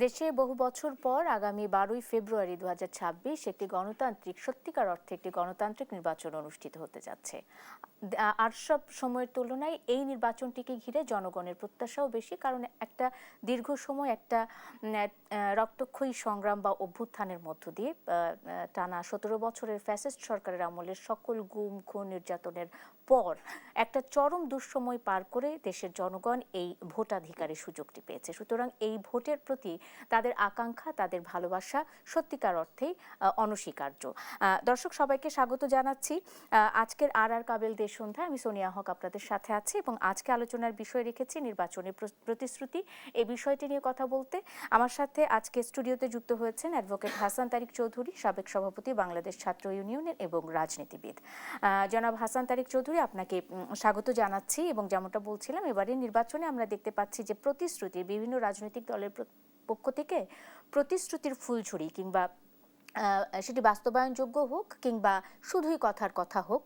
দেশে বহু বছর পর আগামী 12ই ফেব্রুয়ারি 2026 একটি গণতান্ত্রিক সত্যিকার অর্থে একটি গণতান্ত্রিক নির্বাচন অনুষ্ঠিত হতে যাচ্ছে। আর সব সময়ের তুলনায় এই নির্বাচনটিকে ঘিরে জনগণের প্রত্যাশাও বেশি, কারণ একটা দীর্ঘ সময় একটা রক্তক্ষয়ী সংগ্রাম বা অভ্যুত্থানের মধ্য দিয়ে টানা 17 বছরের ফ্যাসিস্ট সরকারের আমলের সকল গুম খুন নির্যাতনের পর একটা চরম দুঃসময় পার করে দেশের জনগণ এই ভোটাধিকারের সুযোগটি পেয়েছে। সুতরাং এই ভোটের প্রতি তাদের আকাঙ্ক্ষা, তাদের ভালোবাসা সত্যিকার অর্থেই অনস্বীকার্য। দর্শক সবাইকে স্বাগত জানাচ্ছি আজকের আর কাবেল দেশ সন্ধ্যায়। আমি সোনিয়া হক আপনাদের সাথে আছি এবং আজকে আলোচনার বিষয় রেখেছি নির্বাচনের প্রতিশ্রুতি। এই বিষয়টি নিয়ে কথা বলতে আমার সাথে আজকে স্টুডিওতে যুক্ত হয়েছেন অ্যাডভোকেট হাসান তারিক চৌধুরী, সাবেক সভাপতি বাংলাদেশ ছাত্র ইউনিয়নের এবং রাজনীতিবিদ। জনাব হাসান তারিক চৌধুরী, আপনাকে স্বাগত জানাচ্ছি। এবং যেমনটা বলছিলাম, এবারে নির্বাচনে আমরা দেখতে পাচ্ছি যে প্রতিশ্রুতি বিভিন্ন রাজনৈতিক দলের পক্ষ থেকে প্রতিশ্রুতির ফুলঝুরি, কিংবা সেটি বাস্তবায়নযোগ্য হোক কিংবা শুধুই কথার কথা হোক,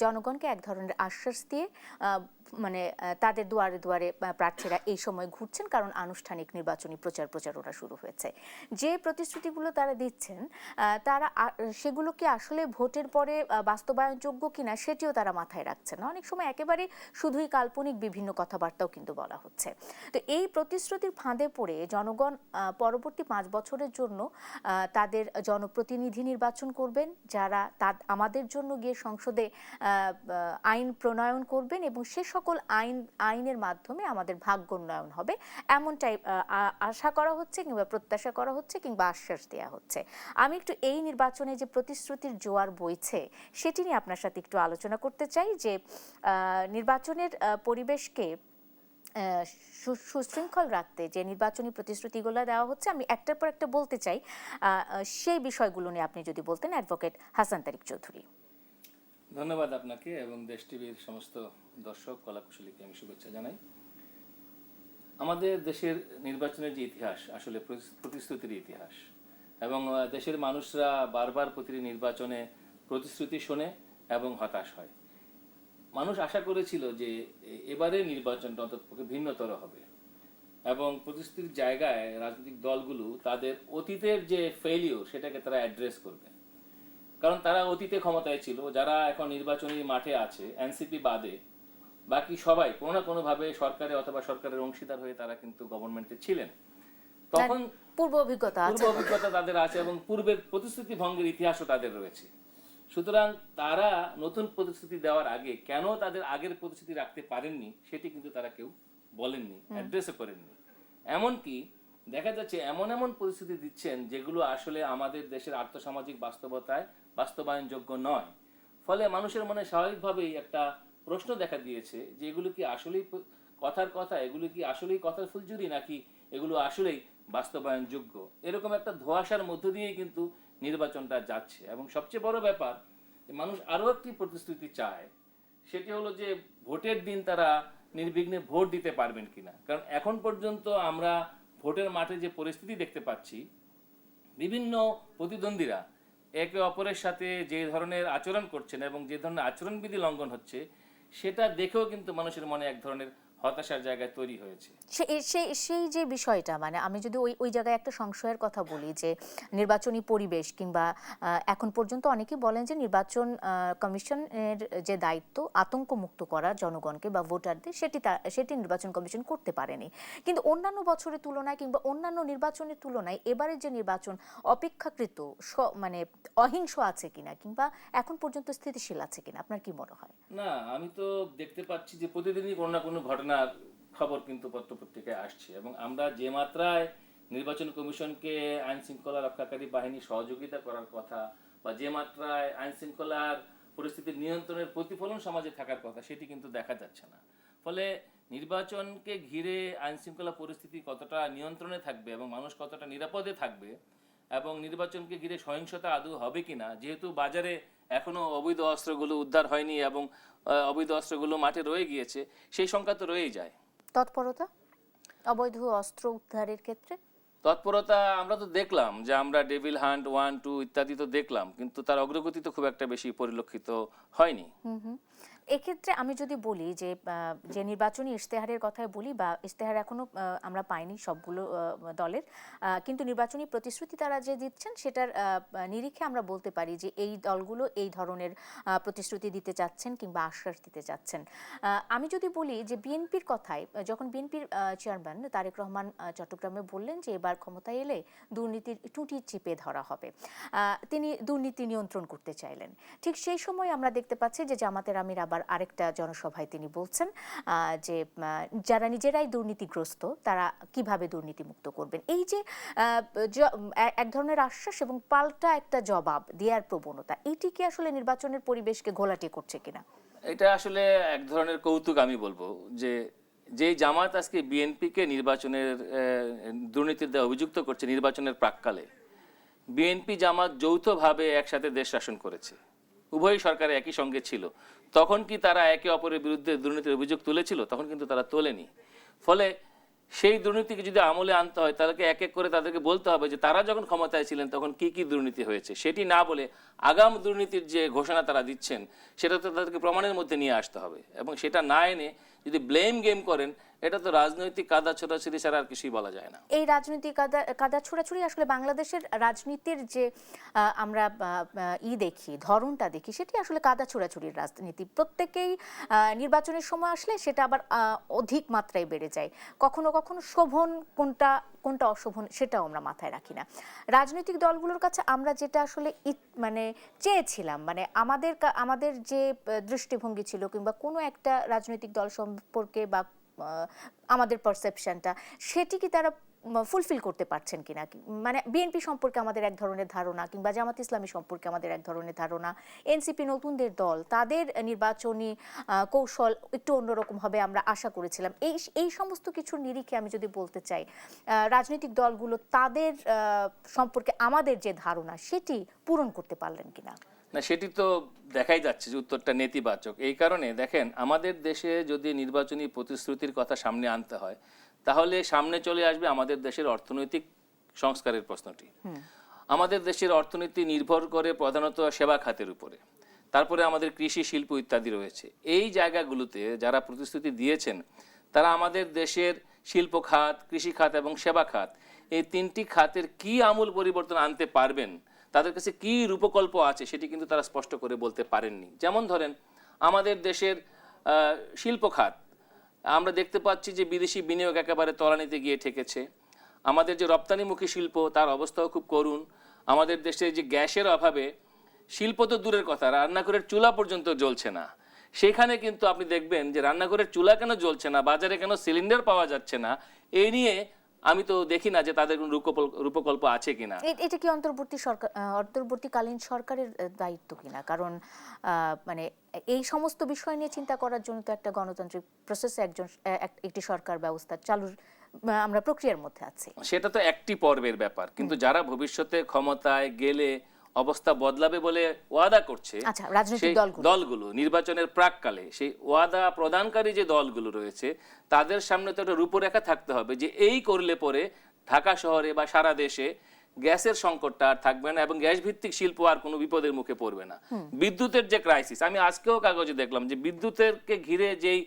জনগণকে এক ধরনের আশ্বাস দিয়ে মানে তাদের দুয়ারে দুয়ারে প্রার্থীরা এই সময় ঘুরছেন, কারণ আনুষ্ঠানিক নির্বাচনী প্রচারণা শুরু হয়েছে। যে প্রতিশ্রুতিগুলো তারা দিচ্ছেন তারা সেগুলো কি আসলে ভোটের পরে বাস্তবায়নযোগ্য কিনা সেটিও তারা মাথায় রাখছেন না। অনেক সময় একেবারে শুধুই কাল্পনিক বিভিন্ন কথাবার্তাও কিন্তু বলা হচ্ছে। তো এই প্রতিশ্রুতির ফাঁদে পড়ে জনগণ পরবর্তী 5 বছরের জন্য তাদের জনপ্রতিনিধি নির্বাচন করবেন, যারা আমাদের জন্য গিয়ে সংসদে আইন প্রণয়ন করবেন এবং সে সকল আইনের মাধ্যমে আমাদের ভাগ্য উন্নয়ন হবে, এমনটাই আশা করা হচ্ছে কিংবা প্রত্যাশা করা হচ্ছে কিংবা আশ্বাস দেওয়া হচ্ছে। আমি একটু এই নির্বাচনে যে প্রতিশ্রুতির জোয়ার বইছে সেটি নিয়ে আপনার সাথে একটু আলোচনা করতে চাই, যে নির্বাচনের পরিবেশকে সুশৃঙ্খল রাখতে যে নির্বাচনী প্রতিশ্রুতিগুলো দেওয়া হচ্ছে, আমি একটার পর একটা বলতে চাই, সেই বিষয়গুলো নিয়ে আপনি যদি বলতেন অ্যাডভোকেট হাসান তারিক চৌধুরী। ধন্যবাদ আপনাকে এবং দেশ টিভির সমস্ত দর্শক কলাকুশলীকে আমি শুভেচ্ছা জানাই। আমাদের দেশের নির্বাচনের যে ইতিহাস আসলে প্রতিশ্রুতির ইতিহাস, এবং দেশের মানুষরা বারবার প্রতিটি নির্বাচনে প্রতিশ্রুতি শোনে এবং হতাশ হয়। মানুষ আশা করেছিল যে এবারে নির্বাচনটা অন্ততপক্ষে ভিন্নতর হবে এবং প্রতিশ্রুতির জায়গায় রাজনৈতিক দলগুলো তাদের অতীতের যে ফেলিওর সেটাকে তারা অ্যাড্রেস করবে, কারণ তারা অতীতে ক্ষমতায় ছিল। যারা এখন নির্বাচনী মাঠে আছে এনসিপি বাদে বাকি সবাই কোনো না কোনোভাবে সরকারে অথবা সরকারের অংশীদার হয়ে তারা কিন্তু গভর্নমেন্টে ছিলেন, তখন পূর্ব অভিজ্ঞতা তাদের আছে এবং পূর্বের প্রতিশ্রুতি ভঙ্গের ইতিহাসও তাদের রয়েছে। সুতরাং তারা নতুন প্রতিশ্রুতি দেওয়ার আগে কেন তাদের আগের প্রতিশ্রুতি রাখতে পারেননি সেটি কিন্তু তারা কেউ বলেননি, অ্যাড্রেসও করেননি। এমনকি দেখা যাচ্ছে এমন এমন পরিস্থিতি দিচ্ছেন যেগুলো আসলে আমাদের দেশের আর্থসামাজিক বাস্তবতায় বাস্তবায়নযোগ্য নয়। ফলে মানুষের মনে স্বাভাবিকভাবেই একটা প্রশ্ন দেখা দিয়েছে যে এগুলো কি আসলেই কথার কথা, এগুলো কি আসলেই কথার ফুলঝুরি, নাকি এগুলো আসলেই বাস্তবায়নযোগ্য। এরকম একটা ধোঁয়াশার মধ্য দিয়েই কিন্তু নির্বাচনটা যাচ্ছে। এবং সবচেয়ে বড় ব্যাপার, মানুষ আরও একটি প্রতিশ্রুতি চায়, সেটি হলো যে ভোটের দিন তারা নির্বিঘ্নে ভোট দিতে পারবেন কিনা। কারণ এখন পর্যন্ত আমরা ভোটের মাঠে যে পরিস্থিতি দেখতে পাচ্ছি, বিভিন্ন প্রতিদ্বন্দ্বীরা একে অপরের সাথে যে ধরনের আচরণ করছেন এবং যে ধরনের আচরণবিধি লঙ্ঘন হচ্ছে, সেটা দেখেও কিন্তু মানুষের মনে এক ধরনের হতাশার জায়গায় তৈরি হয়েছে। সেই যে বিষয়টা, মানে আমি যদি ওই জায়গায় একটা সংশয়ের কথা বলি, যে নির্বাচনী পরিবেশ কিংবা এখন পর্যন্ত অনেকেই বলেন যে নির্বাচন কমিশনের যে দায়িত্ব আতঙ্ক মুক্ত করা জনগণকে বা ভোটারদের, সেটি নির্বাচন কমিশন করতে পারেনি। কিন্তু অন্যান্য বছরের তুলনায় কিংবা অন্যান্য নির্বাচনের তুলনায় এবারের যে নির্বাচন অপেক্ষাকৃত মানে অহিংস আছে কিনা কিংবা এখন পর্যন্ত স্থিতিশীল আছে কিনা, আপনার কি মনে হয়? না, আমি তো দেখতে পাচ্ছি যে প্রতিদিনই কোনো না কোনো ঘটনার খবর কিন্তু পত্রপত্রিকায় আসছে, এবং আমরা যে মাত্রায় নির্বাচন কমিশনকে আইন শৃঙ্খলা রক্ষাকারী বাহিনী সহযোগিতা করার কথা বা যে মাত্রায় আইন শৃঙ্খলার পরিস্থিতির নিয়ন্ত্রণের প্রতিফলন সমাজে থাকার কথা, সেটি কিন্তু দেখা যাচ্ছে না। ফলে নির্বাচনকে ঘিরে আইন শৃঙ্খলা পরিস্থিতি কতটা নিয়ন্ত্রণে থাকবে এবং মানুষ কতটা নিরাপদে থাকবে এবং নির্বাচনকে ঘিরে সহিংসতা আদৌ হবে কিনা, যেহেতু বাজারে এখনো অবৈধ অস্ত্রগুলো উদ্ধার হয়নি এবং অবৈধ অস্ত্রগুলো মাঠে রয়ে গিয়েছে, সেই সংখ্যা তো রয়েই যায়। তৎপরতা অবৈধ অস্ত্র উদ্ধারের ক্ষেত্রে তৎপরতা আমরা তো দেখলাম, যে আমরা ডেভিল হান্ট 1, 2 ইত্যাদি তো দেখলাম, কিন্তু তার অগ্রগতি তো খুব একটা বেশি পরিলক্ষিত হয়নি। এক্ষেত্রে আমি যদি বলি যে যে নির্বাচনী ইশতেহারের কথাই বলি, বা ইশতেহার এখনো আমরা পাইনি সবগুলো দলের, কিন্তু নির্বাচনী প্রতিশ্রুতি তারা যে দিচ্ছেন সেটার নিরিখে আমরা বলতে পারি যে এই দলগুলো এই ধরনের প্রতিশ্রুতি দিতে চাচ্ছেন কিংবা আশ্বাস দিতে চাচ্ছেন। আমি যদি বলি যে বিএনপির কথায়, যখন বিএনপির চেয়ারম্যান তারেক রহমান চট্টগ্রামে বললেন যে এবার ক্ষমতায় এলে দুর্নীতির টুটি চিপে ধরা হবে, তিনি দুর্নীতি নিয়ন্ত্রণ করতে চাইলেন। ঠিক সেই সময় আমরা দেখতে পাচ্ছি যে জামাতের আমির আবার আরেকটা জনসভায় তিনি বলছেন যে যারা নিজেরাই দুর্নীতিগ্রস্ত তারা কিভাবে দুর্নীতিমুক্ত করবেন। এই যে এক ধরনের আশ্বাস এবং পাল্টা একটা জবাব দেওয়ার প্রবণতা, এটি কি আসলে নির্বাচনের পরিবেশকে ঘোলাটে করছে কিনা? এটা আসলে এক ধরনের কৌতুক আমি বলবো, যে যেই জামাত আজকে বিএনপিকে নির্বাচনের দুর্নীতির দ্বারা অভিযুক্ত করছে নির্বাচনের প্রাক্কালে, বিএনপি জামাত যৌথভাবে একসাথে দেশ শাসন করেছে, উভয় সরকারে একই সঙ্গে ছিল, তখন কি তারা একে অপরের বিরুদ্ধে দুর্নীতির অভিযোগ তুলেছিল? তখন কিন্তু তারা তোলেনি। ফলে সেই দুর্নীতিকে যদি আমলে আনতে হয় তাদেরকে এক এক করে তাদেরকে বলতে হবে যে তারা যখন ক্ষমতায় ছিলেন তখন কি কি দুর্নীতি হয়েছে, সেটি না বলে আগাম দুর্নীতির যে ঘোষণা তারা দিচ্ছেন সেটা তো তাদেরকে প্রমাণের মধ্যে নিয়ে আসতে হবে। এবং সেটা না এনে যদি ব্লেম গেম করেন, এটা তো রাজনৈতিক কাদা ছোড়াছুড়ি ছাড়া আর কিছুই বলা যায় না। এই রাজনৈতিক কাদা ছোড়াছুড়ি আসলে বাংলাদেশের রাজনীতির যে আমরা দেখি, ধরনটা দেখি, সেটি আসলে কাদা ছোড়াছুড়ির রাজনীতি। প্রত্যেকেই নির্বাচনের সময় আসলে সেটা আবার অধিক মাত্রায় বেড়ে যায়। কখনো কখনো শোভন কোনটা কোনটা অশোভন সেটাও আমরা মাথায় রাখি না। রাজনৈতিক দলগুলোর কাছে আমরা যেটা আসলে মানে চেয়েছিলাম, মানে আমাদের যে দৃষ্টিভঙ্গি ছিল কিংবা কোনো একটা রাজনৈতিক দল সম্পর্কে বা আমাদের পারসেপশনটা, সেটি কি তারা ফুলফিল করতে পারছেন কিনা? মানে বিএনপি সম্পর্কে আমাদের এক ধরনের ধারণা, কিংবা জামাত ইসলামী সম্পর্কে আমাদের এক ধরনের ধারণা, এনসিপি নতুনদের দল, তাদের নির্বাচনী কৌশল একটু অন্যরকম হবে আমরা আশা করেছিলাম। এই সমস্ত কিছুর নিরিখে আমি যদি বলতে চাই, রাজনৈতিক দলগুলো তাদের সম্পর্কে আমাদের যে ধারণা সেটি পূরণ করতে পারলেন কিনা? না, সেটি তো দেখাই যাচ্ছে যে উত্তরটা নেতিবাচক। এই কারণে দেখেন, আমাদের দেশে যদি নির্বাচনী প্রতিশ্রুতির কথা সামনে আনতে হয় তাহলে সামনে চলে আসবে আমাদের দেশের অর্থনৈতিক সংস্কারের প্রশ্নটি। আমাদের দেশের অর্থনীতি নির্ভর করে প্রধানত সেবা খাতের উপরে, তারপরে আমাদের কৃষি, শিল্প ইত্যাদি রয়েছে। এই জায়গাগুলোতে যারা প্রতিশ্রুতি দিয়েছেন তারা আমাদের দেশের শিল্প খাত, কৃষি খাত এবং সেবা খাত, এই তিনটি খাতের কি আমূল পরিবর্তন আনতে পারবেন, তাদের কাছে কি রূপকল্প আছে, সেটি কিন্তু তারা স্পষ্ট করে বলতে পারেননি। যেমন ধরেন, আমাদের দেশের শিল্প খাত, আমরা দেখতে পাচ্ছি যে বিদেশি বিনিয়োগ একেবারে তলানিতে গিয়ে ঠেকেছে। আমাদের যে রপ্তানিমুখী শিল্প, তার অবস্থাও খুব করুণ। আমাদের দেশে যে গ্যাসের অভাবে শিল্প তো দূরের কথা, রান্নাঘরের চুলা পর্যন্ত জ্বলছে না। সেখানে কিন্তু আপনি দেখবেন যে রান্নাঘরের চুলা কেন জ্বলছে না, বাজারে কেন সিলিন্ডার পাওয়া যাচ্ছে না, এই নিয়ে আমি তো দেখি না যে তাদের কোনো রূপকল্প আছে কিনা। এটা কি অন্তর্বর্তীকালীন সরকারের দায়িত্ব কিনা? কারণ মানে এই সমস্ত বিষয় নিয়ে চিন্তা করার জন্য তো একটা গণতান্ত্রিক প্রসেসে একটি সরকার ব্যবস্থা চালুর আমরা প্রক্রিয়ার মধ্যে আছি। সেটা তো একটি পর্বের ব্যাপার, কিন্তু যারা ভবিষ্যতে ক্ষমতায় গেলে অবস্থা বদলাবে বলে ওয়াদা করছে, আচ্ছা, রাজনৈতিক দলগুলো নির্বাচনের প্রাককালে সেই ওয়াদা প্রদানকারী যে দলগুলো রয়েছে তাদের সামনে তো একটা রূপরেখা থাকতে হবে যে এই করলে পরে ঢাকা শহরে বা সারা দেশে গ্যাসের সংকটটা আর থাকবে না এবং গ্যাস ভিত্তিক শিল্প আর কোনো বিপদের মুখে পড়বে না। বিদ্যুতের যে ক্রাইসিস, আমি আজকেও কাগজে দেখলাম যে বিদ্যুতেরকে ঘিরে যেই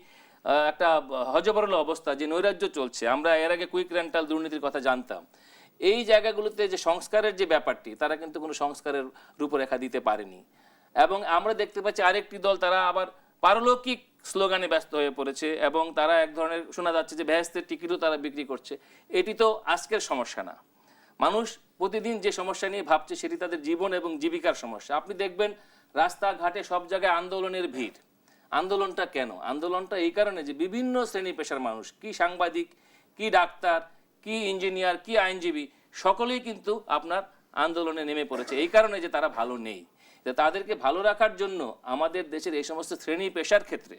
একটা হযবরল অবস্থা, যে নৈরাজ্য চলছে, আমরা এর আগে কুইক রেন্টাল দুর্নীতির কথা জানতাম। এই জায়গাগুলোতে যে সংস্কারের যে ব্যাপারটি, তারা কিন্তু কোনো সংস্কারের রূপরেখা দিতে পারেনি। এবং আমরা দেখতে পাচ্ছি আরেকটি দল, তারা আবার পারলৌকিক স্লোগানে ব্যস্ত হয়ে পড়েছে এবং তারা এক ধরনের, শোনা যাচ্ছে যে বেহেশতের টিকিটও তারা বিক্রি করছে। এটি তো আজকের সমস্যা না। মানুষ প্রতিদিন যে সমস্যা নিয়ে ভাবছে সেটি তাদের জীবন এবং জীবিকার সমস্যা। আপনি দেখবেন রাস্তাঘাটে সব জায়গায় আন্দোলনের ভিড়। আন্দোলনটা কেন? আন্দোলনটা এই কারণে যে বিভিন্ন শ্রেণী পেশার মানুষ, কি সাংবাদিক, কি ডাক্তার, কি ইঞ্জিনিয়ার, কি আইনজীবী, সকলেই কিন্তু আপনার আন্দোলনে নেমে পড়েছে এই কারণে যে তারা ভালো নেই। তাদেরকে ভালো রাখার জন্য আমাদের দেশের এই সমস্ত শ্রেণী পেশার ক্ষেত্রে,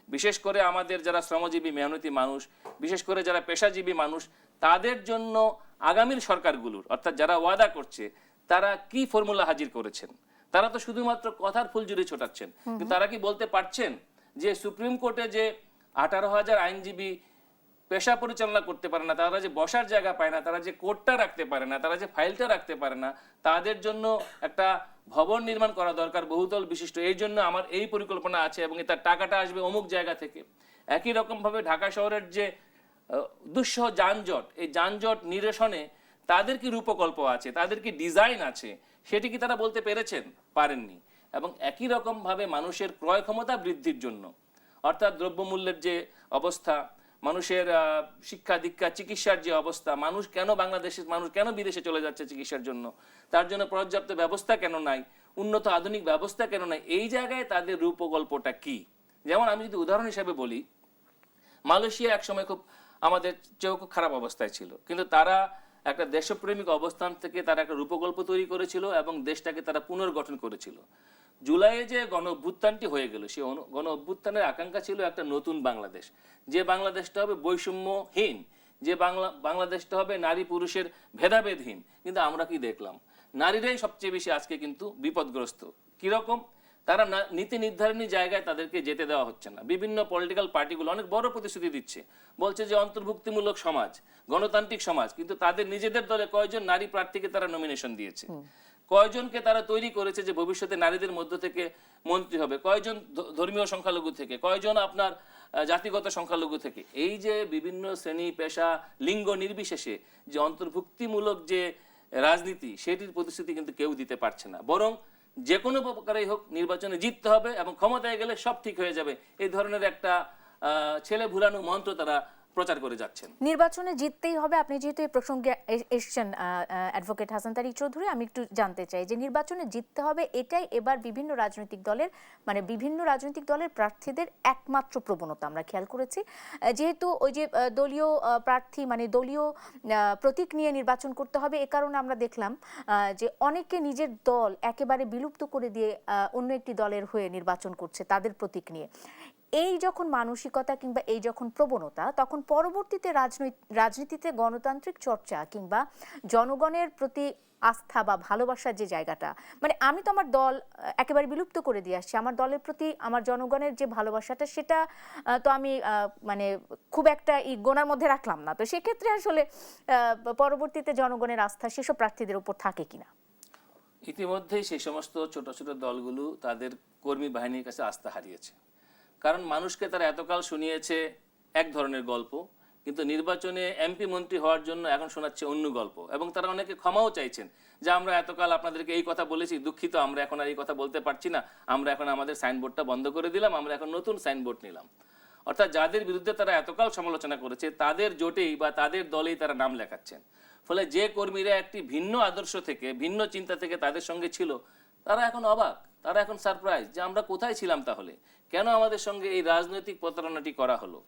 বিশেষ করে আমাদের যারা শ্রমজীবী মেহনতি মানুষ, বিশেষ করে যারা পেশাজীবী মানুষ, তাদের জন্য আগামীর সরকারগুলোর, অর্থাৎ যারা ওয়াদা করছে, তারা কি ফর্মুলা হাজির করেছেন? তারা তো শুধুমাত্র কথার ফুলঝুরি ছোটাচ্ছেন, কিন্তু তারা কি বলতে পারছেন যে সুপ্রিম কোর্টে যে 18,000 আইনজীবী পেশা পরিচালনা করতে পারে না, তারা যে বসার জায়গা পায় না, তারা যে কোর্টটা রাখতে পারে না, তারা যে ফাইলটা রাখতে পারে না, তাদের জন্য একটা ভবন নির্মাণ করা দরকার বহুতল বিশিষ্ট, এই জন্য আমার এই পরিকল্পনা আছে এবং তার টাকাটা আসবে অমুক জায়গা থেকে। একই রকমভাবে ঢাকা শহরের যে দুঃসহ যানজট, এই যানজট নিরসনে তাদের কি রূপকল্প আছে, তাদের কি ডিজাইন আছে, সেটি কি তারা বলতে পেরেছেন? পারেননি। এবং একই রকমভাবে মানুষের ক্রয় ক্ষমতা বৃদ্ধির জন্য, অর্থাৎ দ্রব্যমূল্যের যে অবস্থা, মানুষের শিক্ষা দীক্ষা চিকিৎসার যে অবস্থা, মানুষ কেন বাংলাদেশের মানুষ কেন বিদেশে চলে যাচ্ছে চিকিৎসার জন্য, তার জন্য পর্যাপ্ত ব্যবস্থা কেন নাই, উন্নত আধুনিক ব্যবস্থা কেন নাই, এই জায়গায় তাদের রূপকল্পটা কি? যেমন আমি যদি উদাহরণ হিসেবে বলি, মালয়েশিয়া একসময় খুব আমাদের চেয়েও খুব খারাপ অবস্থায় ছিল, কিন্তু তারা একটা দেশপ্রেমিক অবস্থান থেকে তারা একটা রূপকল্প তৈরি করেছিল এবং দেশটাকে তারা পুনর্গঠন করেছিল। জুলাইয়ে যে গণ অভ্যুত্থানটি হয়ে গেল, সেই গণ অভ্যুত্থানের আকাঙ্ক্ষা ছিল একটা নতুন বাংলাদেশ, যে বাংলাদেশটা হবে বৈষম্যহীন, যে বাংলাদেশটা হবে নারী পুরুষের ভেদাভেদহীন। কিন্তু আমরা কি দেখলাম? নারীরাই সবচেয়ে বেশি আজকে কিন্তু বিপদগ্রস্ত। কিরকম? তারা নীতি নির্ধারণী জায়গায় তাদেরকে যেতে দেওয়া হচ্ছে না। বিভিন্ন পলিটিক্যাল পার্টিগুলো অনেক বড় প্রতিশ্রুতি দিচ্ছে, বলছে যে অন্তর্ভুক্তিমূলক সমাজ, গণতান্ত্রিক সমাজ, কিন্তু তাদের নিজেদের দলে কয়জন নারী প্রার্থীকে তারা নমিনেশন দিয়েছে, কয়জনকে তারা তৈরি করেছে যে ভবিষ্যতে নারীদের মধ্য থেকে মন্ত্রী হবে, কয়জন ধর্মীয় সংখ্যালঘু থেকে, কয়জন আপনার জাতিগত সংখ্যালঘু থেকে। এই যে বিভিন্ন শ্রেণী পেশা লিঙ্গ নির্বিশেষে যে অন্তর্ভুক্তিমূলক যে রাজনীতি, সেটির প্রতিশ্রুতি কিন্তু কেউ দিতে পারছে না। বরং যে কোনো প্রকারেই হোক নির্বাচনে জিততে হবে এবং ক্ষমতায় গেলে সব ঠিক হয়ে যাবে, এই ধরনের একটা ছেলে ভুলানো মন্ত্র তারা প্রচার করে যাচ্ছেন। নির্বাচনে জিততেই হবে, আপনি যেহেতু এই প্রসঙ্গে এসেছেন অ্যাডভোকেট হাসান তারিক চৌধুরী, আমি একটু জানতে চাই যে নির্বাচনে জিততে হবে এটাই এবার বিভিন্ন রাজনৈতিক দলের প্রার্থীদের একমাত্র প্রবণতা আমরা খেয়াল করেছি। যেহেতু ওই যে দলীয় প্রার্থী মানে দলীয় প্রতীক নিয়ে নির্বাচন করতে হবে, এ কারণে আমরা দেখলাম যে অনেকে নিজের দল একেবারে বিলুপ্ত করে দিয়ে অন্য একটি দলের হয়ে নির্বাচন করছে তাদের প্রতীক নিয়ে। এই যখন মানসিকতা কিংবা এই যখন প্রবণতা, তখন পরবর্তীতে রাজনীতিতে গণতান্ত্রিক চর্চা কিংবা জনগণের প্রতি আস্থা বা ভালোবাসার যে জায়গাটা, মানে আমি তো আমার দল একেবারে বিলুপ্ত করে দিয়ে আসছি, আমার দলের প্রতি আমার জনগণের যে ভালোবাসাটা সেটা তো আমি মানে খুব একটা গোনার মধ্যে রাখলাম না। তো সেক্ষেত্রে আসলে পরবর্তীতে জনগণের আস্থা সেসব প্রার্থীদের উপর থাকে কিনা? ইতিমধ্যেই সেই সমস্ত ছোট ছোট দলগুলো তাদের কর্মী বাহিনীর কাছে আস্থা হারিয়েছে। কারণ মানুষকে তারা এতকাল শুনিয়েছে এক ধরনের গল্প, কিন্তু নির্বাচনে এমপি মন্ত্রী হওয়ার জন্য এখন শোনাচ্ছে অন্য গল্প। এবং তারা অনেকে ক্ষমাও চাইছেন যে আমরা এতকাল আপনাদেরকে এই কথা বলেছি, দুঃখিত আমরা এখন আর এই কথা বলতে পারছি না, আমরা এখন আমাদের সাইনবোর্ডটা বন্ধ করে দিলাম, আমরা এখন নতুন সাইনবোর্ড নিলাম। অর্থাৎ যাদের বিরুদ্ধে তারা এতকাল সমালোচনা করেছে তাদের জোটেই বা তাদের দলেই তারা নাম লেখাচ্ছেন। ফলে যে কর্মীরা একটি ভিন্ন আদর্শ থেকে ভিন্ন চিন্তা থেকে তাদের সঙ্গে ছিল, তারা এখন অবাক, তারা এখন সারপ্রাইজ যে আমরা কোথায় ছিলাম, তাহলে কেন আমাদের সঙ্গে এই রাজনৈতিক প্রতারণাটি করা হলো।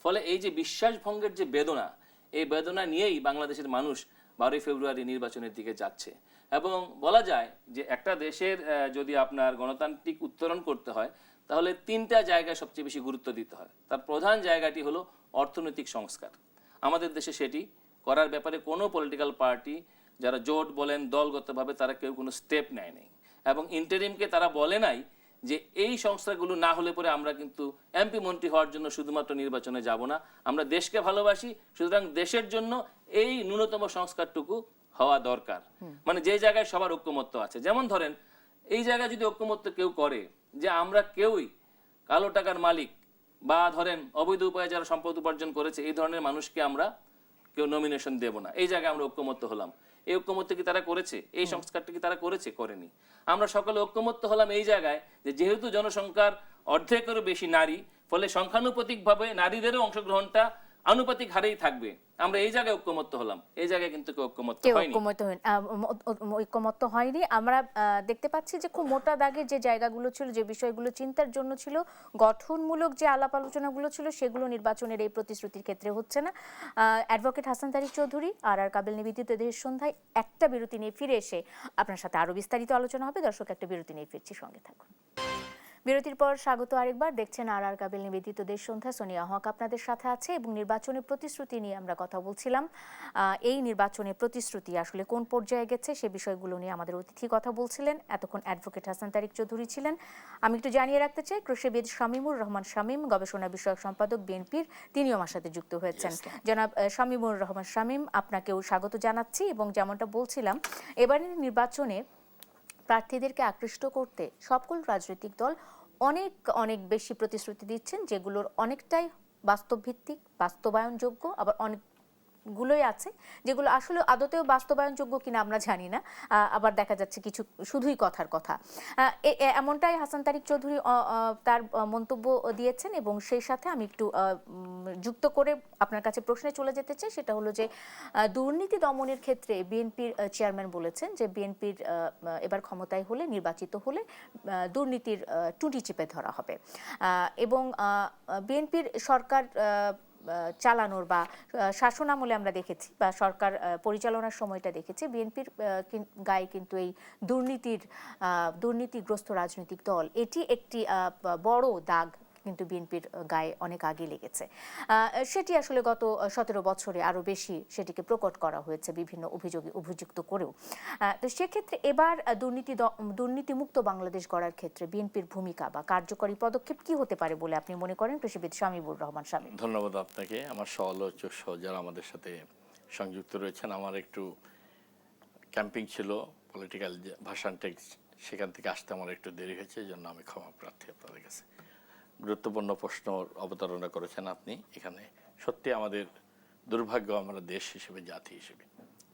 ফলে এই যে বিশ্বাস ভঙ্গের যে বেদনা, এই বেদনা নিয়েই বাংলাদেশের মানুষ 12 ফেব্রুয়ারি নির্বাচনের দিকে যাচ্ছে। এবং বলা যায় যে একটা দেশের যদি আপনার গণতান্ত্রিক উত্তরণ করতে হয় তাহলে 3টা জায়গায় সবচেয়ে বেশি গুরুত্ব দিতে হয়। তার প্রধান জায়গাটি হলো অর্থনৈতিক সংস্কার। আমাদের দেশে সেটি করার ব্যাপারে কোনো পলিটিক্যাল পার্টি যারা জোট বলেন দলগতভাবে তারা কেউ কোনো স্টেপ নেয় নাই, এবং ইন্টারিমকে তারা বলে নাই যে এই সংস্থাগুলো না হলে পরে আমরা কিন্তু এমপি মন্ত্রী হওয়ার জন্য শুধুমাত্র নির্বাচনে যাব না, আমরা দেশকে ভালোবাসি, সুতরাং দেশের জন্য এই ন্যূনতম সংস্কারটুকু হওয়া দরকার। মানে যে জায়গায় সবার ঐক্যমত্য আছে, যেমন ধরেন এই জায়গায় যদি ঐক্যমত্য কেউ করে যে আমরা কেউই কালো টাকার মালিক বা ধরেন অবৈধ উপায়ে যারা সম্পদ উপার্জন করেছে এই ধরনের মানুষকে আমরা কেউ নমিনেশন দেব না, এই জায়গায় আমরা ঐক্যমত্য হলাম। এই ঐক্যমত্য কি তারা করেছে? এই সংস্কারটা কি তারা করেছে? করেনি। আমরা সকলে ঐক্যমত্য হলাম এই জায়গায় যে যেহেতু জনসংখ্যার অর্ধেকেরও বেশি নারী, ফলে সংখ্যানুপাতিকভাবে নারীদেরও অংশগ্রহণটা আনুপাতিক হারেই থাকবে, আমরা এই জায়গায় ঐক্যমত্য হলাম। এই জায়গায় কিন্তু ঐক্যমত্য হয়নি। আমরা দেখতে পাচ্ছি যে খুব মোটা দাগের যে জায়গাগুলো ছিল, যে বিষয়গুলো চিন্তার জন্য ছিল, গঠনমূলক যে আলাপ আলোচনাগুলো ছিল, সেগুলো নির্বাচনের এই প্রতিশ্রুতির ক্ষেত্রে হচ্ছে না। অ্যাডভোকেট হাসান তারিক চৌধুরী, আর কাবিল নিবেদিত দেশের সন্ধ্যায় একটা বিরতি নিয়ে ফিরে এসে আপনার সাথে আরো বিস্তারিত আলোচনা হবে। দর্শক, একটা বিরতি নিয়ে ফিরছি, সঙ্গে থাকুন। বিরতির পর স্বাগত আরেকবার। দেখছেন আর কাবিল নিবেদিত দেশ সন্ধ্যা। সোনিয়া হক আপনাদের সাথে আছে এবং নির্বাচনের প্রতিশ্রুতি নিয়ে আমরা কথা বলছিলাম। এই নির্বাচনের প্রতিশ্রুতি আসলে কোন পর্যায়ে গেছে সে বিষয়গুলো নিয়ে আমাদের অতিথি কথা বলছিলেন। এতক্ষণ অ্যাডভোকেট হাসান তারিক চৌধুরী ছিলেন। আমি একটু জানিয়ে রাখতে চাই, কৃষিবিদ শামীমুর রহমান শামীম, গবেষণা বিষয়ক সম্পাদক বিএনপির, তিনিও আমার সাথে যুক্ত হয়েছেন। জনাব শামীমুর রহমান শামীম, আপনাকেও স্বাগত জানাচ্ছি। এবং যেমনটা বলছিলাম, এবারের নির্বাচনে প্রার্থীদেরকে আকৃষ্ট করতে সকল রাজনৈতিক দল অনেক অনেক বেশি প্রতিশ্রুতি দিচ্ছেন, যেগুলোর অনেকটাই বাস্তবভিত্তিক, বাস্তবায়নযোগ্য, আবার অনেকগুলোই আছে যেগুলো আসলে আদতেও বাস্তবায়নযোগ্য কিনা আমরা জানি না। আবার দেখা যাচ্ছে কিছু শুধুই কথার কথা। এমনটাই হাসান তারিক চৌধুরী তার মন্তব্য দিয়েছেন, এবং সেই সাথে আমি একটু যুক্ত করে আপনার কাছে প্রশ্নে চলে যেতে চাই। সেটা হলো যে দুর্নীতি দমনের ক্ষেত্রে বিএনপির চেয়ারম্যান বলেছেন যে বিএনপির এবার ক্ষমতায় হলে, নির্বাচিত হলে দুর্নীতির টুটি চেপে ধরা হবে, এবং বিএনপির সরকার চালানোর বা শাসন আমলে আমরা দেখেছি, বা সরকার পরিচালনার সময়টা দেখেছি, বিএনপির গায়ে কিন্তু এই দুর্নীতিগ্রস্ত রাজনৈতিক দল, এটি একটি বড় দাগ কিন্তু বিএনপির গায়ে অনেক আগে লেগেছে। সেটি আসলে গত 17 বছরে আরো বেশি সেটিকে প্রকট করা হয়েছে বিভিন্ন অভিযুক্ত করেও। তো সেক্ষেত্রে এবার দুর্নীতিমুক্ত বাংলাদেশ গড়ার ক্ষেত্রে বিএনপির ভূমিকা বা কার্যকরী পদক্ষেপ কি হতে পারে বলে আপনি মনে করেন, কৃষিবিদ শামীমুর রহমান শামীম? ধন্যবাদ আপনাকে। আমার সহ-আলোচক সহ যারা আমাদের সাথে সংযুক্ত রয়েছেন, আমার একটু ক্যাম্পিং ছিল, পলিটিক্যাল ভাষণ টেক্সট, সেখান থেকে আসতে আমার একটু দেরি হয়েছে, এই জন্য আমি ক্ষমা প্রার্থী আপনাদের কাছে। গুরুত্বপূর্ণ প্রশ্ন অবতারণা করেছেন আপনি এখানে। সত্যি আমাদের দুর্ভাগ্য, আমরা দেশ হিসেবে, জাতি হিসেবে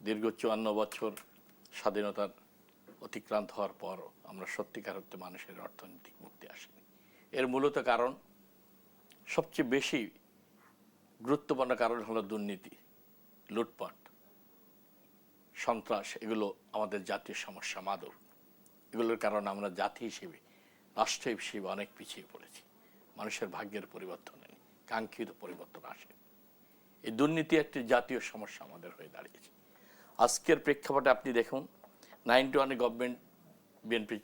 দীর্ঘ 54 বছর স্বাধীনতার অতিক্রান্ত হওয়ার পর আমরা সত্যিকার অর্থে মানুষের অর্থনৈতিক মুক্তি আসেনি। এর মূলত কারণ, সবচেয়ে বেশি গুরুত্বপূর্ণ কারণ হলো দুর্নীতি, লুটপাট, সন্ত্রাস। এগুলো আমাদের জাতীয় সমস্যা, মাদক। এগুলোর কারণে আমরা জাতি হিসেবে, রাষ্ট্র হিসেবে অনেক পিছিয়ে পড়েছি। মানুষের ভাগ্যের পরিবর্তন হয়নি, কাঙ্ক্ষিত পরিবর্তন আসে। এই দুর্নীতি একটি জাতীয় সমস্যা আমাদের হয়ে দাঁড়িয়েছে। আজকের প্রেক্ষাপটে আপনি দেখুন, 91-এ গভর্নমেন্ট, বিএনপি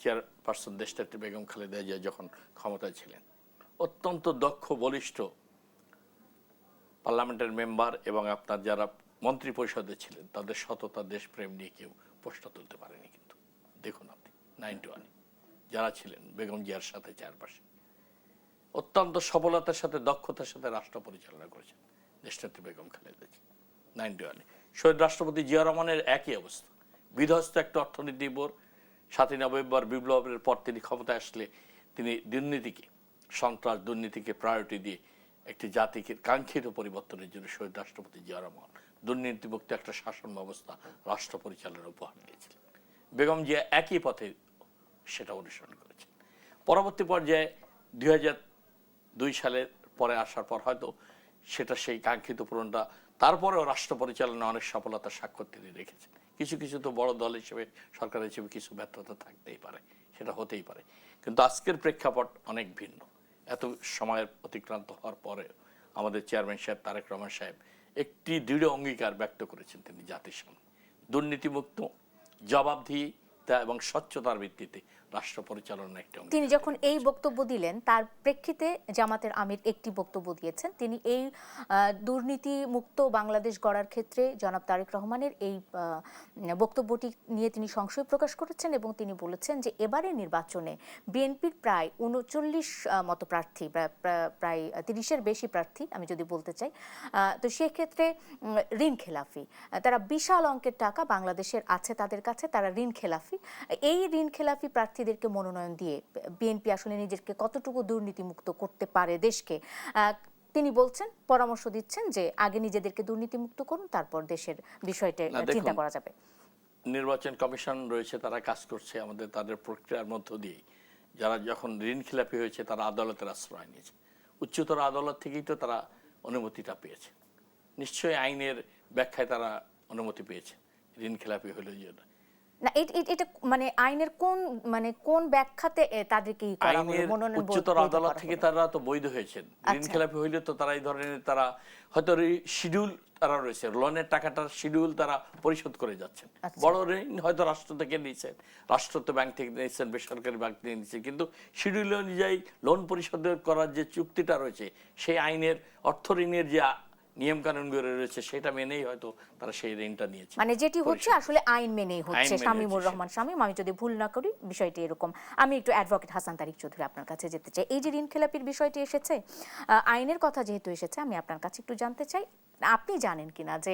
চেয়ারপারসন দেশনেত্রী বেগম খালেদা জিয়া যখন ক্ষমতায় ছিলেন, অত্যন্ত দক্ষ, বলিষ্ঠ পার্লামেন্টের মেম্বার এবং আপনার যারা মন্ত্রী পরিষদে ছিলেন, তাদের সততা, দেশপ্রেম নিয়ে কেউ প্রশ্ন তুলতে পারেনি। কিন্তু দেখুন আপনি 91-এ যারা ছিলেন বেগম জিয়ার সাথে চেয়ারপারসন, অত্যন্ত সফলতার সাথে, দক্ষতার সাথে রাষ্ট্র পরিচালনা করেছেন দেশনেত্রী বেগম খালেদা জিয়া। 91-এ শহীদ রাষ্ট্রপতি জিয়া রহমানের একই অবস্থা, বিধ্বস্ত একটা অর্থনীতির উপর 7ই নভেম্বর বিপ্লবের পর তিনি ক্ষমতায় আসলে তিনি দুর্নীতিকে, সন্ত্রাস, দুর্নীতিকে প্রায়োরিটি দিয়ে একটি জাতিকে কাঙ্ক্ষিত পরিবর্তনের জন্য শহীদ রাষ্ট্রপতি জিয়া রহমান দুর্নীতিমুক্ত একটা শাসন ব্যবস্থা, রাষ্ট্র পরিচালনার উপহার দিয়েছিলেন। বেগম জিয়া একই পথে সেটা অনুসরণ করেছেন। পরবর্তী পর্যায়ে 2002 সালের পরে আসার পর হয়তো সেটা সেই কাঙ্ক্ষিত পূরণটা, তারপরেও রাষ্ট্র পরিচালনা অনেক সফলতার স্বাক্ষর তিনি রেখেছেন। কিছু কিছু তো বড় দল হিসেবে, সরকার হিসেবে কিছু ব্যর্থতা থাকতেই পারে, সেটা হতেই পারে। কিন্তু আজকের প্রেক্ষাপট অনেক ভিন্ন। এত সময়ের অতিক্রান্ত হওয়ার পরে আমাদের চেয়ারম্যান সাহেব তারেক রহমান সাহেব একটি দৃঢ় অঙ্গীকার ব্যক্ত করেছেন তিনি জাতির সামনে, দুর্নীতিমুক্ত, জবাবদিহিতা এবং স্বচ্ছতার ভিত্তিতে রাষ্ট্র পরিচালনা একটা। তিনি যখন এই বক্তব্য দিলেন, তার প্রেক্ষিতে জামাতের আমির একটি বক্তব্য দিয়েছেন। তিনি এই দুর্নীতি মুক্ত বাংলাদেশ গড়ার ক্ষেত্রে জনাব তারেক রহমানের এই বক্তব্যটি নিয়ে তিনি সংশয় প্রকাশ করেছেন, এবং তিনি বলেছেন যে এবারের নির্বাচনে বিএনপির প্রায় 39 মতো প্রার্থী, প্রায় 30-এর বেশি প্রার্থী আমি যদি বলতে চাই, তো সেক্ষেত্রে ঋণ খেলাফি, তারা বিশাল অঙ্কের টাকা বাংলাদেশের আছে তাদের কাছে, তারা ঋণ খেলাফি। এই ঋণ খেলাফি প্রার্থীদেরকে মনোনয়ন দিয়ে বিএনপি আসলে নিজেকে কতটুকু দুর্নীতিমুক্ত করতে পারে দেশকে, তিনি বলছেন, পরামর্শ দিচ্ছেন যে আগে নিজেদেরকে দুর্নীতিমুক্ত করুন, তারপর দেশের বিষয়টা চিন্তা করা যাবে। নির্বাচন কমিশন রয়েছে, তারা কাজ করছে আমাদের, তাদের প্রক্রিয়ার মধ্য দিয়ে যারা যখন ঋণ খেলাপি হয়েছে তারা আদালতের আশ্রয় নিয়েছে। উচ্চতর আদালত থেকেই তো তারা অনুমতিটা পেয়েছে। নিশ্চয়ই আইনের ব্যাখ্যায় তারা অনুমতি পেয়েছে ঋণ খেলাপি হলে। না, এটা মানে আইনের কোন ব্যাখ্যাতে তাদেরকে উচ্চতর আদালত থেকে তারা তো বৈধ হয়েছেন। ঋণ খেলাপি হইলে তো তারা এই ধরনের, তারা হয়তো শিডিউল তারা রয়েছে, লোনের টাকাটার শিডিউল তারা পরিশোধ করে যাচ্ছেন। বড় ঋণ হয়তো রাষ্ট্র থেকে নিয়েছেন, রাষ্ট্র তো ব্যাংক থেকে নিয়েছেন, বেসরকারি ব্যাংক থেকে নিয়েছেন, কিন্তু শিডিউল অনুযায়ী লোন পরিশোধ করার যে চুক্তিটা রয়েছে, সেই আইনের, অর্থ ঋণের যে নিয়ম কানুন রয়েছে, সেটা মেনেই হয়তো তারা সেই ঋণটা নিয়েছে। মানে যেটি হচ্ছে আসলে আইন মেনেই হচ্ছে। শামীমুর রহমান শামীম, আমি যদি ভুল না করি বিষয়টি এরকম। আমি একটু অ্যাডভোকেট হাসান তারিক চৌধুরী আপনার কাছে যেতে চাই। এই যে ঋণ খেলাপির বিষয়টি এসেছে, আইনের কথা যেহেতু এসেছে, আমি আপনার কাছে একটু জানতে চাই, আপনি জানেন কিনা যে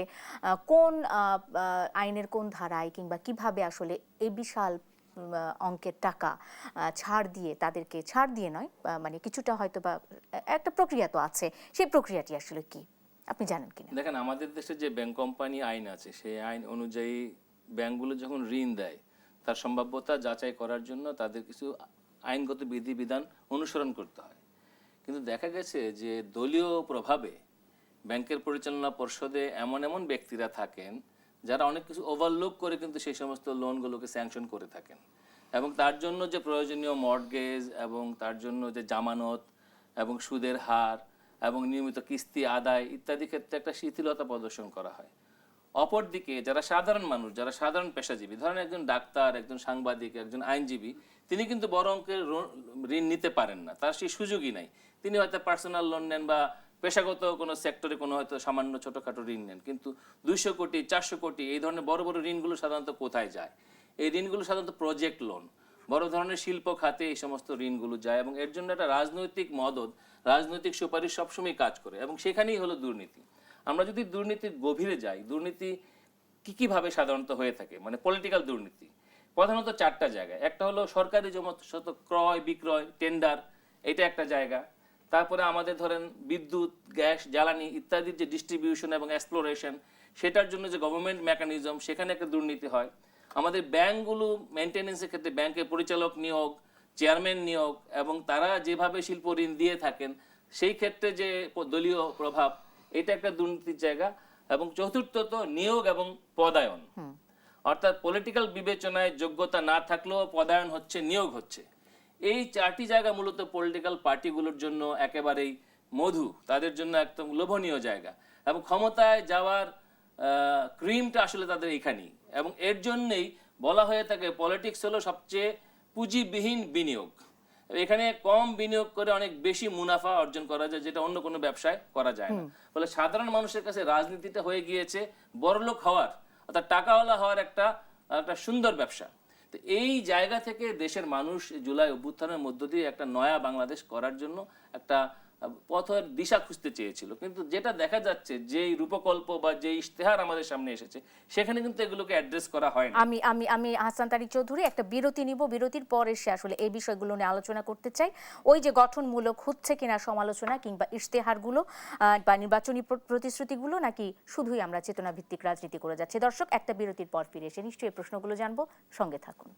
কোন আইনের কোন ধারায় কিংবা কিভাবে আসলে এই বিশাল অঙ্কের টাকা ছাড় দিয়ে তাদেরকে ছাড় দিয়ে নয় মানে কিছুটা হয়তো বা একটা প্রক্রিয়া তো আছে, সেই প্রক্রিয়াটি আসলে কি আপনি জানেন কিনা? দেখেন, আমাদের দেশে যে ব্যাংক কোম্পানি আইন আছে, সেই আইন অনুযায়ী ব্যাংকগুলো যখন ঋণ দেয় তার সম্ভাব্যতা যাচাই করার জন্য তাদের কিছু আইনগত বিধিবিধান অনুসরণ করতে হয়। কিন্তু দেখা গেছে যে দলীয় প্রভাবে ব্যাংকের পরিচালনা পর্ষদে এমন এমন ব্যক্তিরা থাকেন যারা অনেক কিছু ওভারলুক করে কিন্তু সেই সমস্ত লোনগুলোকে স্যাংশন করে থাকেন, এবং তার জন্য যে প্রয়োজনীয় মর্টগেজ এবং তার জন্য যে জামানত এবং সুদের হার এবং নিয়মিত কিস্তি আদায় ইত্যাদি ক্ষেত্রে একটা শিথিলতা প্রদর্শন করা হয়। অপরদিকে যারা সাধারণ মানুষ, যারা সাধারণ পেশাজীবী, ধরেন একজন ডাক্তার, একজন সাংবাদিক, একজন আইনজীবী, তিনি কিন্তু বড় অঙ্কের ঋণ নিতে পারেন না, তার সেই সুযোগই নাই। তিনি হয়তো পার্সোনাল লোন নেন বা পেশাগত কোনো সেক্টরে কোনো হয়তো সামান্য ছোটোখাটো ঋণ নেন, কিন্তু 200 কোটি 400 কোটি এই ধরনের বড় বড় ঋণগুলো সাধারণত কোথায় যায়? এই ঋণগুলো সাধারণত প্রজেক্ট লোন, বড় ধরনের শিল্প খাতে এই সমস্ত ঋণগুলো যায়, এবং এর জন্য একটা রাজনৈতিক মদদ, রাজনৈতিক সুপারিশ সবসময় কাজ করে, এবং সেখানেই হলো দুর্নীতি। আমরা যদি দুর্নীতির গভীরে যাই, দুর্নীতি কীভাবে সাধারণত হয়ে থাকে, মানে পলিটিক্যাল দুর্নীতি প্রধানত 4টা জায়গায়। একটা হলো সরকারি জমত ক্রয় বিক্রয়, টেন্ডার, এটা একটা জায়গা। তারপরে আমাদের ধরেন বিদ্যুৎ, গ্যাস, জ্বালানি ইত্যাদির যে ডিস্ট্রিবিউশন এবং এক্সপ্লোরেশন, সেটার জন্য যে গভর্নমেন্ট মেকানিজম, সেখানে একটা দুর্নীতি হয়। আমাদের ব্যাংকগুলো মেনটেন্যান্সের ক্ষেত্রে ব্যাংকের পরিচালক নিয়োগ, চেয়ারম্যান নিয়োগ, এবং তারা যেভাবে শিল্প ঋণ দিয়ে থাকেন সেই ক্ষেত্রে যে দলীয় প্রভাব, এটা একটা দুর্নীতির জায়গা। এবং চতুর্থত নিয়োগ এবং পদায়ন, অর্থাৎ পলিটিক্যাল বিবেচনায় যোগ্যতা না থাকলেও পদায়ন হচ্ছে, নিয়োগ হচ্ছে। এই 4টি জায়গা মূলত পলিটিক্যাল পার্টিগুলোর জন্য একেবারেই মধু, তাদের জন্য একদম লোভনীয় জায়গা, এবং ক্ষমতায় যাওয়ার ক্রিমটা আসলে তাদের এইখানেই। এবং এর জন্যই বলা হয়ে থাকে পলিটিক্স হলো সবচেয়ে পুঁজিবিহীন বিনিয়োগ। এখানে কম বিনিয়োগ করে অনেক বেশি মুনাফা অর্জন করা যায়, যেটা অন্য কোনো ব্যবসায় করা যায় না। ফলে সাধারণ মানুষের কাছে রাজনীতিটা হয়ে গিয়েছে বড়লোক হওয়ার, অর্থাৎ টাকাওয়ালা হওয়ার একটা সুন্দর ব্যবসা। তো এই জায়গা থেকে দেশের মানুষ জুলাই অভ্যুত্থানের মধ্য দিয়ে একটা নয়া বাংলাদেশ করার জন্য একটা পথের দিশা খুঁজতে চেয়েছিল। কিন্তু যেটা দেখা যাচ্ছে, যেই রূপকল্প বা যে ইশতেহার আমাদের সামনে এসেছে, সেখানে কিন্তু এগুলোকে অ্যাড্রেস করা হয় না। আমি আমি আমি হাসান তারিক চৌধুরী, একটা বিরতি নিব, বিরতির পর এসে আসলে এই বিষয়গুলো নিয়ে আলোচনা করতে চাই। ওই যে গঠনমূলক হচ্ছে কিনা সমালোচনা কিংবা ইশতেহারগুলো বা নির্বাচনী প্রতিশ্রুতিগুলো, নাকি শুধুই আমরা চেতনা ভিত্তিক রাজনীতি করে যাচ্ছি। দর্শক, একটা বিরতির পর ফিরে এসে নিশ্চয়ই এই প্রশ্নগুলো জানবো, সঙ্গে থাকুন।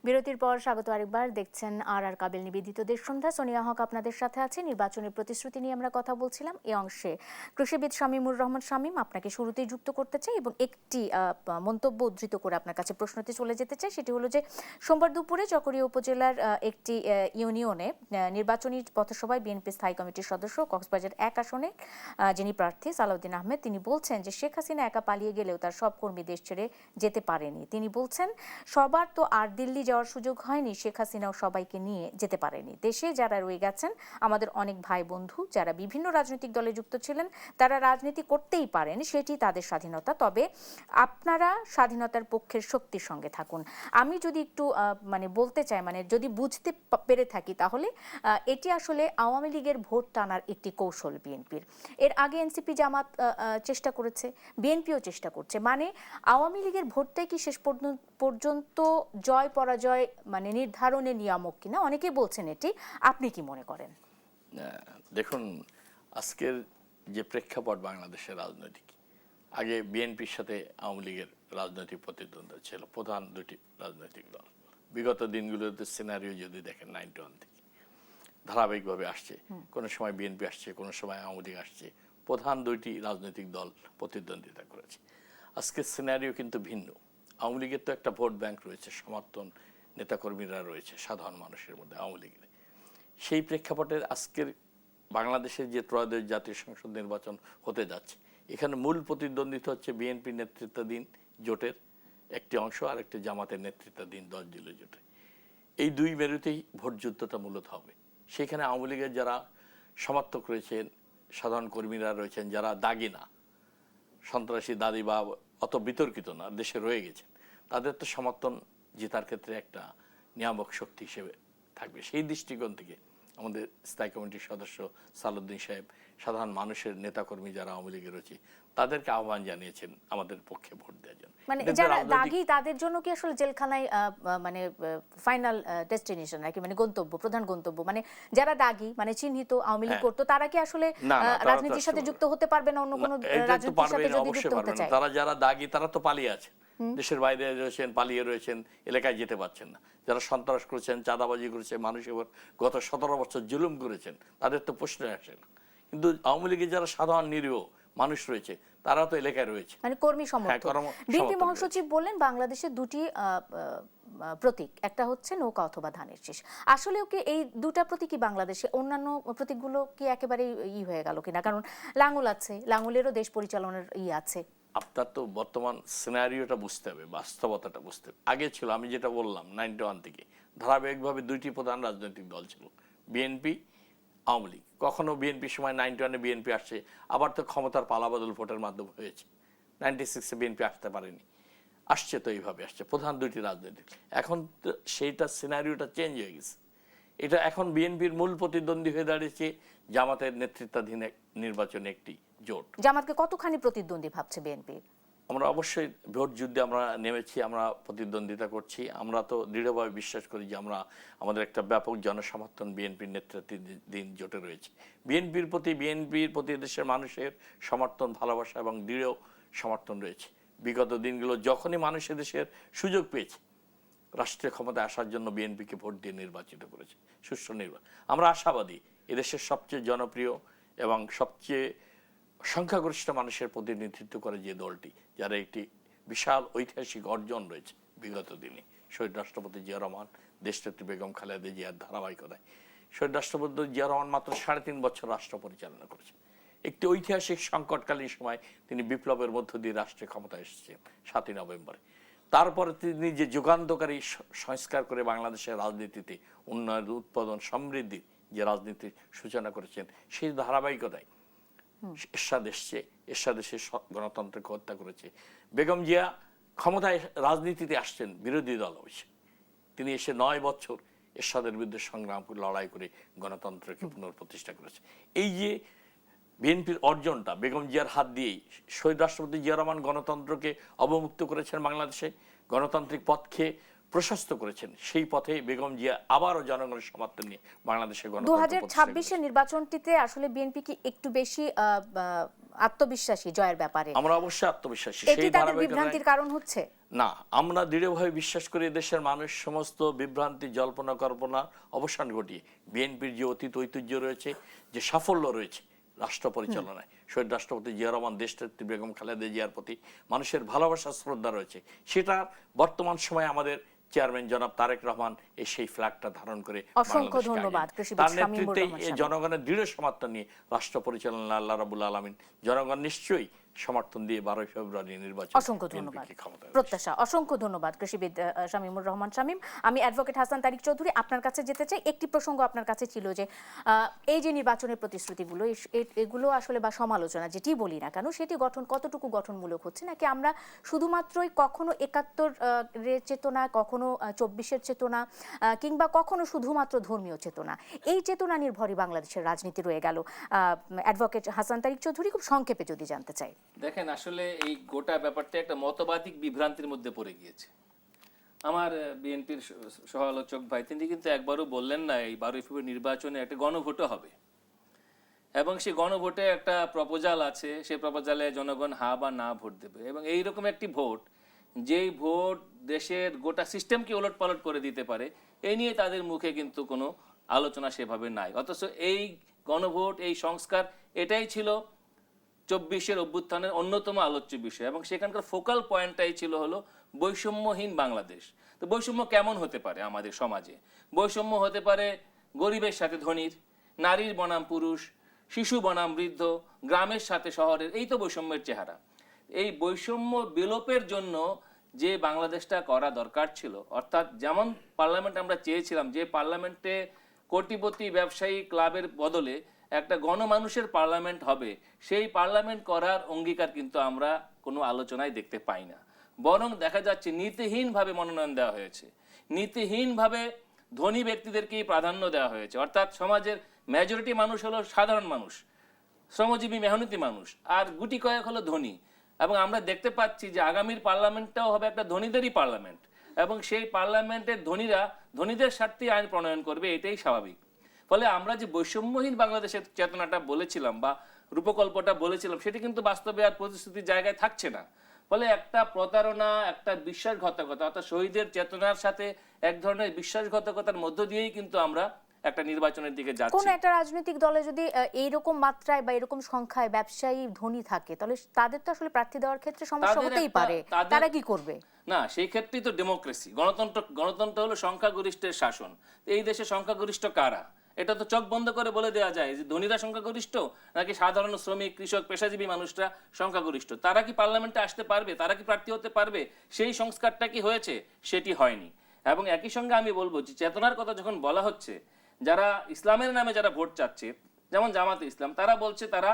বিরতির পর স্বাগত আরেকবার। দেখছেন আর কাবিল নিবেদিত দেশ সন্ধ্যা। সোনিয়া হক আপনাদের সাথে আছে। নির্বাচনের প্রতিশ্রুতি নিয়ে আমরা কথা বলছিলাম। এই অংশে কৃষিবিদ শামীমুর রহমান শামীম, আপনাকে শুরুতেই যুক্ত করতে চাই এবং একটি মন্তব্য উদ্ধৃত করে আপনার কাছে প্রশ্নতে চলে যেতে চাই। সেটি হলো যে সোমবার দুপুরে চকরিয়া উপজেলার একটি ইউনিয়নে নির্বাচনী পথসভায় বিএনপি স্থায়ী কমিটির সদস্য, কক্সবাজার 1 আসনে যিনি প্রার্থী সালাউদ্দিন আহমেদ, তিনি বলছেন যে শেখ হাসিনা একা পালিয়ে গেলেও তার সব কর্মী দেশ ছেড়ে যেতে পারেনি। তিনি বলছেন সবার তো আর দিল্লি যাওয়ার সুযোগ হয়নি, শেখ হাসিনাও সবাইকে নিয়ে যেতে পারেনি। দেশে যারা রয়ে গেছেন আমাদের অনেক ভাই বন্ধু যারা বিভিন্ন রাজনৈতিক দলে যুক্ত ছিলেন, তারা রাজনীতি করতেই পারেন, সেটি তাদের স্বাধীনতা। তবে আপনারা স্বাধীনতার পক্ষের শক্তির সঙ্গে থাকুন। আমি যদি একটু মানে বলতে চাই, মানে যদি বুঝতে পেরে থাকি, তাহলে এটি আসলে আওয়ামী লীগের ভোট টানার একটি কৌশল বিএনপির। এর আগে এনসিপি জামাত চেষ্টা করেছে, বিএনপিও চেষ্টা করছে। মানে আওয়ামী লীগের ভোটটাই কি শেষ পর্যন্ত জয় পরাজয় মানে নির্ধারণে নিয়ামক কিনা? অনেকেই বলছেন এটি, আপনি কি মনে করেন? দেখুন, আজকের যে প্রেক্ষাপট বাংলাদেশের রাজনৈতিক, আগে বিএনপির সাথে আওয়ামী লীগের রাজনৈতিক প্রতিদ্বন্দ্বিতা ছিল, প্রধান দুটি রাজনৈতিক দল। বিগত দিনগুলোতে সিনারিও যদি দেখেন 91 থেকে ধারাবাহিকভাবে আসছে, কোনো সময় বিএনপি আসছে, কোনো সময় আওয়ামী লীগ আসছে, প্রধান দুইটি রাজনৈতিক দল প্রতিদ্বন্দ্বিতা করেছে। আজকের সিনারিও কিন্তু ভিন্ন। আওয়ামী লীগের তো একটা ভোট ব্যাংক রয়েছে, সমর্থন নেতাকর্মীরা রয়েছে সাধারণ মানুষের মধ্যে আওয়ামী লীগের। সেই প্রেক্ষাপটে আজকের বাংলাদেশের যে ত্রয়োদশ জাতীয় সংসদ নির্বাচন হতে যাচ্ছে, এখানে মূল প্রতিদ্বন্দ্বিতা হচ্ছে বিএনপি নেতৃত্বাধীন জোটের একটি অংশ আর একটি জামাতের নেতৃত্বাধীন 10 দলীয় জোটে। এই দুই মেরুতেই ভোট যুদ্ধটা মূলত হবে। সেখানে আওয়ামী লীগের যারা সমর্থক রয়েছেন, সাধারণ কর্মীরা রয়েছেন, যারা দাগি না, সন্ত্রাসী দাদি বা অত বিতর্কিত না, দেশে রয়ে গেছেন, তাদের তো সমর্থন জেতার ক্ষেত্রে একটা নিয়ামক শক্তি হিসেবে থাকবে। সেই দৃষ্টিকোণ থেকে আমাদের স্থায়ী কমিটির সদস্য সালাউদ্দিন সাহেব, সাধারণ মানুষের নেতাকর্মী যারা আওয়ামী লীগের রয়েছে, তাদেরকে আহ্বান জানিয়েছেন আমাদের পক্ষে ভোট দেওয়ার জন্য। মানে এদের যারা রাজনৈতিক- দাগী তাদের জন্য কি আসলে জেলখানায় মানে ফাইনাল ডেস্টিনেশন নাকি, মানে গন্তব্য, প্রধান গন্তব্য? মানে যারা দাগী মানে চিহ্নিত আওয়ামী লীগ হ্যাঁ। করতো তারা কি আসলে না, না, তারা তো রাজনীতির সাথে আসতে যুক্ত হতে পারবে না অন্য কোনো এটা তো রাজনীতির পারবে সাথে না, যদি অবশ্যই যুক্ত পারবে হতে না। চায়? তারা যারা দাগী তারা তো পালিয়ে আছে, দেশের বাইরে রয়েছেন, পালিয়ে রয়েছেন, এলাকায় যেতে পারছেন না। যারা সন্ত্রাস করেছেন, চাঁদাবাজি করেছেন, মানুষের উপর গত 17 বছর জুলুম করেছেন, তাদের তো প্রশ্ন আসে না। কিন্তু আওয়ামী লীগের যারা সাধারণ নিরীহ মানুষ রয়েছে তারা তো এলাকায় রয়েছে, মানে কর্মী হ্যাঁ, সমর্থক। বিএনপি সমর্থক মহাসচিব বললেন বাংলাদেশে দুটি প্রতীক, একটা হচ্ছে নৌকা অথবা ধানের শীষ। আসলেও কি এই দুটা প্রতীকই বাংলাদেশে? অন্যান্য প্রতীকগুলো কি একেবারে হয়ে গেল কিনা? কারণ লাঙ্গল আছে, লাঙ্গলেরও দেশ পরিচালনার আছে। আপনার তো বর্তমান সিনারিওটা বুঝতে হবে, বাস্তবতাটা বুঝতে হবে। আগে ছিল, আমি যেটা বললাম 91 থেকে ধারাবাহিকভাবে দুইটি প্রধান রাজনৈতিক দল ছিল, বিএনপি, আওয়ামী লীগ। কখনো বিএনপির সময় 91-এ বিএনপি আসছে, আবার তো ক্ষমতার পালাবদল ভোটের মাধ্যমে হয়েছে। 96-এ বিএনপি আসতে পারেনি, আসছে তো এইভাবে আসছে প্রধান দুইটি রাজনৈতিক। এখন তো সেইটা সিনারিওটা চেঞ্জ হয়ে গেছে। এটা এখন বিএনপির মূল প্রতিদ্বন্দ্বী হয়ে দাঁড়িয়েছে জামাতের নেতৃত্বাধীন নির্বাচনে একটি জোট। জামাতকে কতখানি প্রতিদ্বন্দ্বী ভাবছে বিএনপি? আমরা অবশ্যই ভোট যুদ্ধে আমরা নেমেছি, আমরা প্রতিদ্বন্দ্বিতা করছি। আমরা তো দৃঢ়ভাবে বিশ্বাস করি যে আমরা আমাদের একটা ব্যাপক জনসমর্থন বিএনপির নেতৃত্বাধীন জোটে রয়েছে। বিএনপির প্রতি দেশের মানুষের সমর্থন, ভালোবাসা এবং দৃঢ় সমর্থন রয়েছে। বিগত দিনগুলো যখনই মানুষ দেশের সুযোগ পেয়েছে রাষ্ট্রীয় ক্ষমতায় আসার জন্য বিএনপিকে ভোট দিয়ে নির্বাচিত করেছে, সুষ্ঠু নির্বাচন। আমরা আশাবাদী এদেশের সবচেয়ে জনপ্রিয় এবং সবচেয়ে সংখ্যাগরিষ্ঠ মানুষের প্রতিনিধিত্ব করে যে দলটি, যারা একটি বিশাল ঐতিহাসিক অর্জন রয়েছে বিগত দিনে, শহীদ রাষ্ট্রপতি জিয়া রহমান, দেশনেত্রী বেগম খালেদা জিয়ার ধারাবাহিকতায় শহীদ রাষ্ট্রপতি জিয়া রহমান মাত্র 3.5 বছর রাষ্ট্র পরিচালনা করেছেন। একটি ঐতিহাসিক সংকটকালীন সময় তিনি বিপ্লবের মধ্য দিয়ে রাষ্ট্রীয় ক্ষমতায় এসেছেন 7ই নভেম্বরে। তারপরে তিনি যে যুগান্তকারী সংস্কার করে বাংলাদেশের রাজনীতিতে উন্নয়ন, উৎপাদন, সমৃদ্ধির যে রাজনীতির সূচনা করেছেন, সেই ধারাবাহিকতায় এরশাদ এসছে, এরশাদ এসে গণতন্ত্রকে হত্যা করেছে। বেগম জিয়া ক্ষমতায় রাজনীতিতে আসছেন বিরোধী দল অবশ্যই, তিনি এসে 9 বছর এরশাদের বিরুদ্ধে সংগ্রাম করে, লড়াই করে গণতন্ত্রকে পুনঃপ্রতিষ্ঠা করেছে। এই যে বিএনপির অর্জনটা বেগম জিয়ার হাত দিয়েই, শহীদ রাষ্ট্রপতি জিয়া রহমান গণতন্ত্রকে অবমুক্ত করেছেন, বাংলাদেশে গণতান্ত্রিক পথকে প্রশস্ত করেছেন। সেই পথে বেগম জিয়া আবারও জনগণের সমর্থন নিয়ে বাংলাদেশে গণতন্ত্র 2026-এর নির্বাচনটিতে আসলে বিএনপি কি একটু বেশি আত্মবিশ্বাসী জয়ের ব্যাপারে? আমরা অবশ্যই আত্মবিশ্বাসী। এটি তাদের বিভ্রান্তির কারণ হচ্ছে না, আমরা দৃঢ়ভাবে বিশ্বাস করি দেশের মানুষ সমস্ত বিভ্রান্তি, জল্পনা কল্পনা অবসান ঘটিয়ে বিএনপির যে অতীত ঐতিহ্য রয়েছে, যে সাফল্য রয়েছে রাষ্ট্র পরিচালনায়, শহীদ রাষ্ট্রপতি জিয়া রহমান, দেশনেত্রী বেগম খালেদা জিয়ার প্রতি মানুষের ভালোবাসা, শ্রদ্ধা রয়েছে, সেটা বর্তমান সময়ে আমাদের চেয়ারম্যান জনাব তারেক রহমান সেই ফ্ল্যাগটা ধারণ করে অসংখ্য ধন্যবাদ তার নেতৃত্বে জনগণের দৃঢ় সমর্থন নিয়ে রাষ্ট্র পরিচালনা আল্লাহ রাব্বুল আলামিন জনগণ নিশ্চয়ই সমর্থন দিয়ে 12 ফেব্রুয়ারি নির্বাচন। অসংখ্য ধন্যবাদ প্রত্যাশা, অসংখ্য ধন্যবাদ কৃষিবিদ শামীমুর রহমান শামীম। আমি অ্যাডভোকেট হাসান তারিক চৌধুরী আপনার কাছে যেতে চাই। একটি প্রসঙ্গ আপনার কাছে ছিল যে এই যে নির্বাচনের প্রতিশ্রুতিগুলো, এগুলো আসলে বা সমালোচনা যেটি বলি না কেন, সেটি কতটুকু গঠনমূলক হচ্ছে, নাকি আমরা শুধুমাত্রই কখনো 71-এর চেতনা, কখনো 24-এর চেতনা, কিংবা কখনো শুধুমাত্র ধর্মীয় চেতনা, এই চেতনা নির্ভরই বাংলাদেশের রাজনীতি রয়ে গেল? অ্যাডভোকেট হাসান তারিক চৌধুরী, খুব সংক্ষেপে যদি জানতে চাই। দেখেন, আসলে এই গোটা ব্যাপারটা একটা মতবাদিক বিভ্রান্তির মধ্যে পড়ে গিয়েছে। আমার বিএনপির সহ-আলোচক ভাই তিনি কিন্তু একবারও বললেন না এই 12 ফেব্রুয়ারি নির্বাচনে একটা গণভোটও হবে, এবং সেই গণভোটে একটা প্রপোজাল আছে, সেই প্রপোজালে জনগণ হা বা না ভোট দেবে। এবং এইরকম একটি ভোট, যেই ভোট দেশের গোটা সিস্টেমকে ওলটপালট করে দিতে পারে, এই নিয়ে তাদের মুখে কিন্তু কোনো আলোচনা সেভাবে নাই। অথচ এই গণভোট, এই সংস্কার, এটাই ছিল 24-এর অভ্যুত্থানের অন্যতম আলোচ্য বিষয়, এবং সেখানকার ফোকাল পয়েন্টটাই ছিল হলো বৈষম্যহীন বাংলাদেশ। তো বৈষম্য কেমন হতে পারে আমাদের সমাজে? বৈষম্য হতে পারে গরিবের সাথে ধনীর, নারীর বনাম পুরুষ, শিশু বনাম বৃদ্ধ, গ্রামের সাথে শহরের, এই তো বৈষম্যের চেহারা। এই বৈষম্য বিলোপের জন্য যে বাংলাদেশটা করা দরকার ছিল, অর্থাৎ যেমন পার্লামেন্ট আমরা চেয়েছিলাম, যে পার্লামেন্টে কোটিপতি ব্যবসায়ী ক্লাবের বদলে একটা গণমানুষের পার্লামেন্ট হবে, সেই পার্লামেন্ট করার অঙ্গীকার কিন্তু আমরা কোনো আলোচনায় দেখতে পাই না। বরং দেখা যাচ্ছে নীতিহীনভাবে মনোনয়ন দেওয়া হয়েছে, নীতিহীনভাবে ধনী ব্যক্তিদেরকেই প্রাধান্য দেওয়া হয়েছে। অর্থাৎ সমাজের মেজরিটি মানুষ হলো সাধারণ মানুষ, শ্রমজীবী মেহনতি মানুষ, আর গুটি কয়েক হলো ধনী। এবং আমরা দেখতে পাচ্ছি যে আগামীর পার্লামেন্টটাও হবে একটা ধনীদেরই পার্লামেন্ট, এবং সেই পার্লামেন্টের ধনীরা ধনীদের স্বার্থে আইন প্রণয়ন করবে, এটাই স্বাভাবিক। ফলে আমরা যে বৈষম্যহীন বাংলাদেশের চেতনাটা বলেছিলাম বা রূপকল্পটা বলেছিলাম, সেটি কিন্তু বাস্তবে আর প্রতিশ্রুতির জায়গায় থাকছে না। ফলে একটা প্রতারণা, একটা বিশ্বাসঘাতকতা, অর্থাৎ শহীদের চেতনার সাথে এক ধরনের বিশ্বাসঘাতকতার মধ্য দিয়েই কিন্তু আমরা একটা নির্বাচনের দিকে কোন যাচ্ছি। একটা রাজনৈতিক দলে যদি এইরকম মাত্রায় বা এরকম সংখ্যায় ব্যবসায়ী ধনী থাকে, তাহলে তাদের তো আসলে প্রার্থী দেওয়ার ক্ষেত্রে সমস্যা তাদের হতেই একটা- পারে। তাদের- তারা কি করবে? না, সেই ক্ষেত্রেই তো ডেমোক্রেসি, গণতন্ত্র হলো সংখ্যাগরিষ্ঠের শাসন। তো এই দেশে সংখ্যাগরিষ্ঠ কারা? এটা তো চোখ বন্ধ করে বলে দেওয়া যায় যে ধনীরা সংখ্যাগরিষ্ঠ নাকি সাধারণ শ্রমিক, কৃষক, পেশাজীবী মানুষরা সংখ্যাগরিষ্ঠ। তারা কি পার্লামেন্টে আসতে পারবে? তারা কি প্রার্থী হতে পারবে? সেই সংস্কারটা কি হয়েছে? সেটি হয়নি। এবং একই সঙ্গে আমি বলবো যে চেতনার কথা যখন বলা হচ্ছে, যারা ইসলামের নামে যারা ভোট চাচ্ছে, যেমন জামাতে ইসলাম, তারা বলছে তারা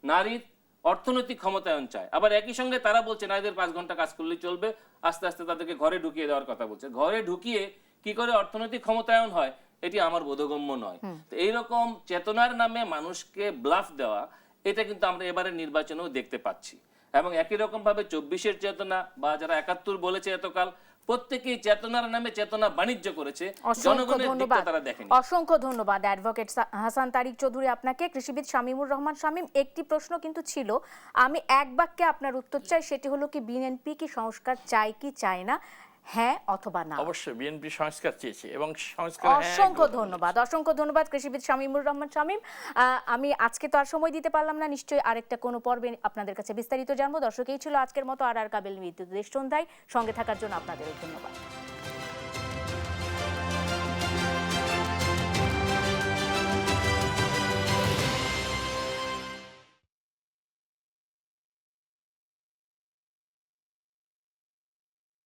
নারীর অর্থনৈতিক ক্ষমতায়ন চায়। আবার একই সঙ্গে তারা বলছে নারীদের 5 ঘন্টা কাজ করলেই চলবে, আস্তে আস্তে তাদেরকে ঘরে ঢুকিয়ে দেওয়ার কথা বলছে। ঘরে ঢুকিয়ে কি করে অর্থনৈতিক ক্ষমতায়ন হয়, এটি আমার বোধগম্য নয়। তো এইরকম চেতনার নামে মানুষকে ব্লাফ দেওয়া, এটা কিন্তু আমরা এবারের নির্বাচনেও দেখতে পাচ্ছি। এবং একই রকম ভাবে 24-এর চেতনা বা যারা 71 বলেছে এতকাল, প্রত্যেকেই চেতনার নামে চেতনা বাণিজ্য করেছে, অসংখ্য জনগণের দিকটা ধন্যবাদ, তারা দেখেনি। অসংখ্য ধন্যবাদ অ্যাডভোকেট হাসান তারিক চৌধুরী আপনাকে। কৃষিবিদ শামীমুর রহমান শামীম, একটি প্রশ্ন কিন্তু ছিল, আমি এক বাক্যে আপনার উত্তর চাই, সেটি হলো কি বিএনপি কি সংস্কার চায় কি চায় না, হ্যাঁ অথবা না? অবশ্যই বিএনপি সংস্কার চেয়েছে এবং সংস্কার অসংখ্য ধন্যবাদ, অসংখ্য ধন্যবাদ কৃষিবিদ শামীমুর রহমান শামীম। আমি আজকে তো আর সময় দিতে পারলাম না, নিশ্চয়ই আরেকটা কোনো পর্বে আপনাদের কাছে বিস্তারিত জানবো। দর্শক, এই ছিল আজকের মতো আর কাবেল বিদ্যুৎ দেশ সন্ধ্যায়। সঙ্গে থাকার জন্য আপনাদেরও ধন্যবাদ।